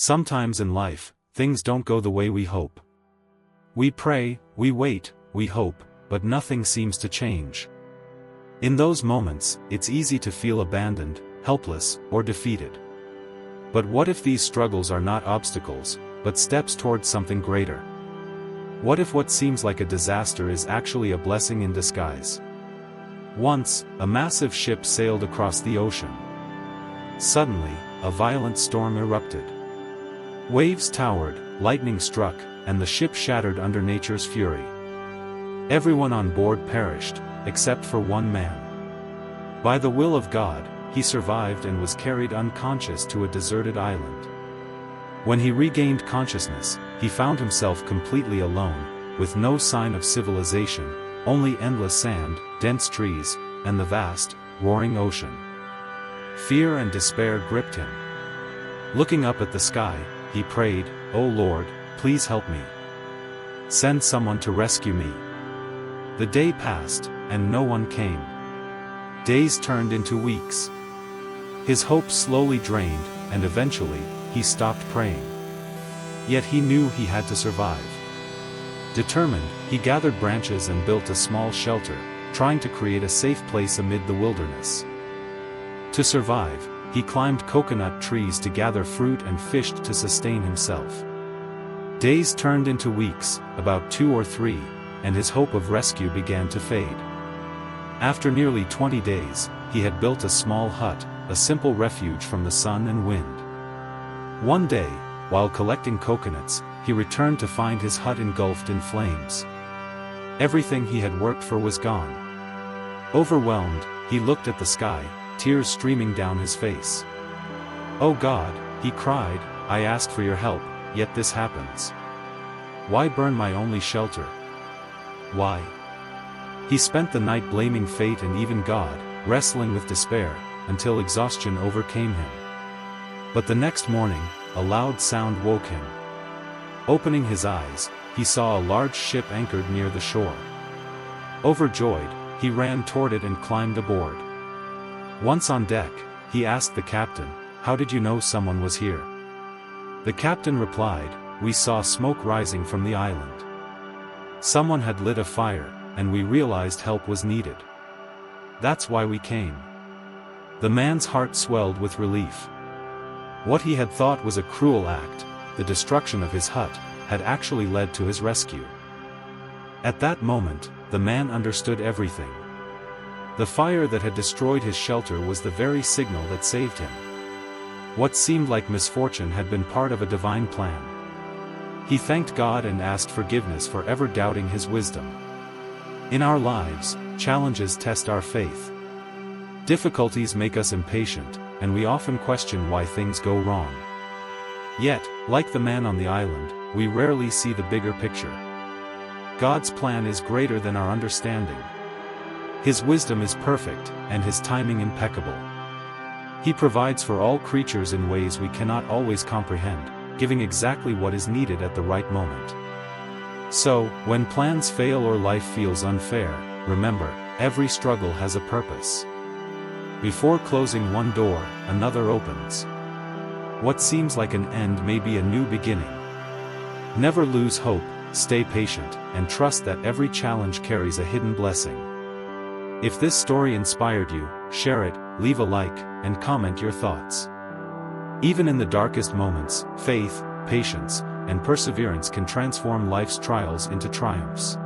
Sometimes in life, things don't go the way we hope. We pray, we wait, we hope, but nothing seems to change. In those moments, it's easy to feel abandoned, helpless, or defeated. But what if these struggles are not obstacles, but steps towards something greater? What if what seems like a disaster is actually a blessing in disguise? Once, a massive ship sailed across the ocean. Suddenly, a violent storm erupted. Waves towered, lightning struck, and the ship shattered under nature's fury. Everyone on board perished, except for one man. By the will of God, he survived and was carried unconscious to a deserted island. When he regained consciousness, he found himself completely alone, with no sign of civilization, only endless sand, dense trees, and the vast, roaring ocean. Fear and despair gripped him. Looking up at the sky, he prayed, "O Lord, please help me. Send someone to rescue me." The day passed, and no one came. Days turned into weeks. His hope slowly drained, and eventually, he stopped praying. Yet he knew he had to survive. Determined, he gathered branches and built a small shelter, trying to create a safe place amid the wilderness. To survive, he climbed coconut trees to gather fruit and fished to sustain himself. Days turned into weeks, about 2 or 3, and his hope of rescue began to fade. After nearly 20 days, he had built a small hut, a simple refuge from the sun and wind. One day, while collecting coconuts, he returned to find his hut engulfed in flames. Everything he had worked for was gone. Overwhelmed, he looked at the sky, tears streaming down his face. "Oh God," he cried, "I asked for your help, yet this happens. Why burn my only shelter? Why?" He spent the night blaming fate and even God, wrestling with despair, until exhaustion overcame him. But the next morning, a loud sound woke him. Opening his eyes, he saw a large ship anchored near the shore. Overjoyed, he ran toward it and climbed aboard. Once on deck, he asked the captain, "How did you know someone was here?" The captain replied, "We saw smoke rising from the island. Someone had lit a fire, and we realized help was needed. That's why we came." The man's heart swelled with relief. What he had thought was a cruel act, the destruction of his hut, had actually led to his rescue. At that moment, the man understood everything. The fire that had destroyed his shelter was the very signal that saved him. What seemed like misfortune had been part of a divine plan. He thanked God and asked forgiveness for ever doubting his wisdom. In our lives, challenges test our faith. Difficulties make us impatient, and we often question why things go wrong. Yet, like the man on the island, we rarely see the bigger picture. God's plan is greater than our understanding. His wisdom is perfect, and His timing impeccable. He provides for all creatures in ways we cannot always comprehend, giving exactly what is needed at the right moment. So, when plans fail or life feels unfair, remember, every struggle has a purpose. Before closing one door, another opens. What seems like an end may be a new beginning. Never lose hope, stay patient, and trust that every challenge carries a hidden blessing. If this story inspired you, share it, leave a like, and comment your thoughts. Even in the darkest moments, faith, patience, and perseverance can transform life's trials into triumphs.